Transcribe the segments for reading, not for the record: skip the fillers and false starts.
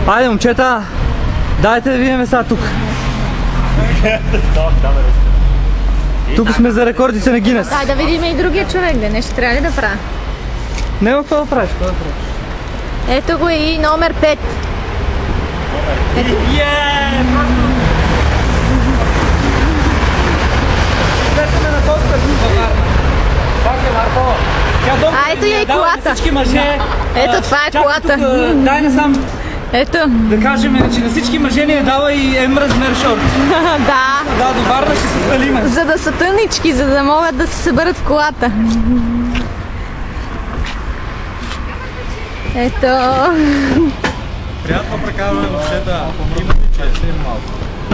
Айде, момчета, дайте да видим сега тук. Тук сме за рекордите на Гинес. Дай да видим и другия човек, да нещо трябва ли да правя? Няма какво да правиш, какво да правиш? Ето го и номер 5. Слезаме на Костър във Варна. Пак е Марко. А, ето я и колата. Всички мъже. Ето, това е колата. Дай насам Ето. да кажем, че на всички мъже ни е дала и М размер шорт. Да. Да, до Варна ще се свалиме. За да са тънички, за да могат да се съберат в колата. Ето. Приятно прекарване момчета. Има ли че е малко?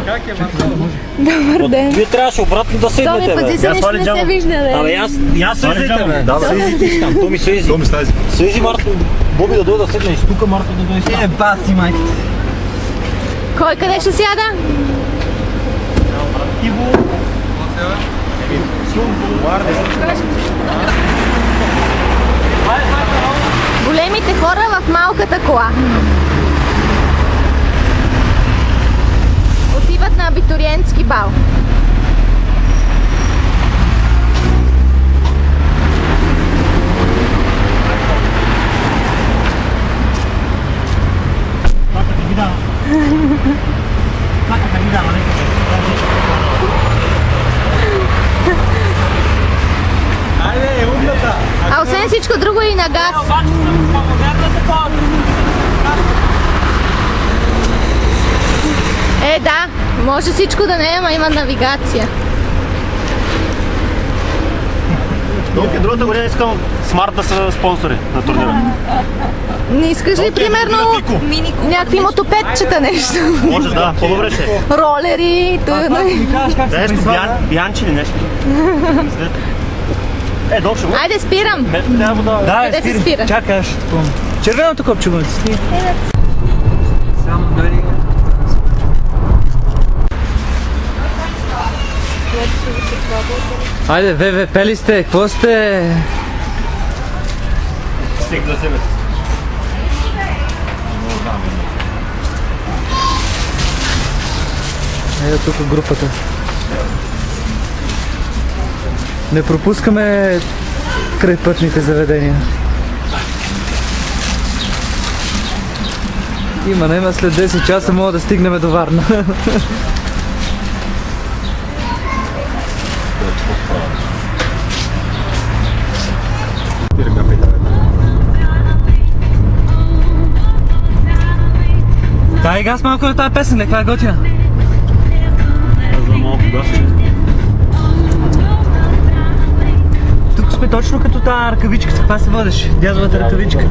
Как е, Марко? Добър ден. Вие трябваше обратно да седнете, Томи, бе. пази се, нищо не се вижда, Абе, бе. аз слизайте, бе. Да, слизайте си там. Томи, слизи. Томи, слези. Слизи, Марто. Боби да дойде да седнеш. Тук Марто да дойде сам. Баси, майка. Кой къде ще сяда? Големите хора в малката кола. Отиват на абитуриентски бал. Айде, умната. А освен всичко друго и на газ. Е, да, може всичко да не е, ама има навигация. Другата година искам Смарт да са спонсори на турнира. Не искаш ли, примерно, някакви мотопедчета нещо? Може, да, по-добре ще е. Ролери, Нещо, бянчи или нещо. Доче, Айде, спирам. трябва да... Да, Къде се спира? Чакай, аз ще те помня. Червеното копче го натисни. Само дали... Айде, ВВП ли сте? Какво сте? Стиг за себе. Ето тук групата. Не пропускаме крайпътните заведения. Има след 10 часа мога да стигнем до Варна. Дай газ малко на тази песен, каква е готина. За малко газ. Тук сме точно като тази ръкавичка, каква се водеше? Дядовата ръкавичка.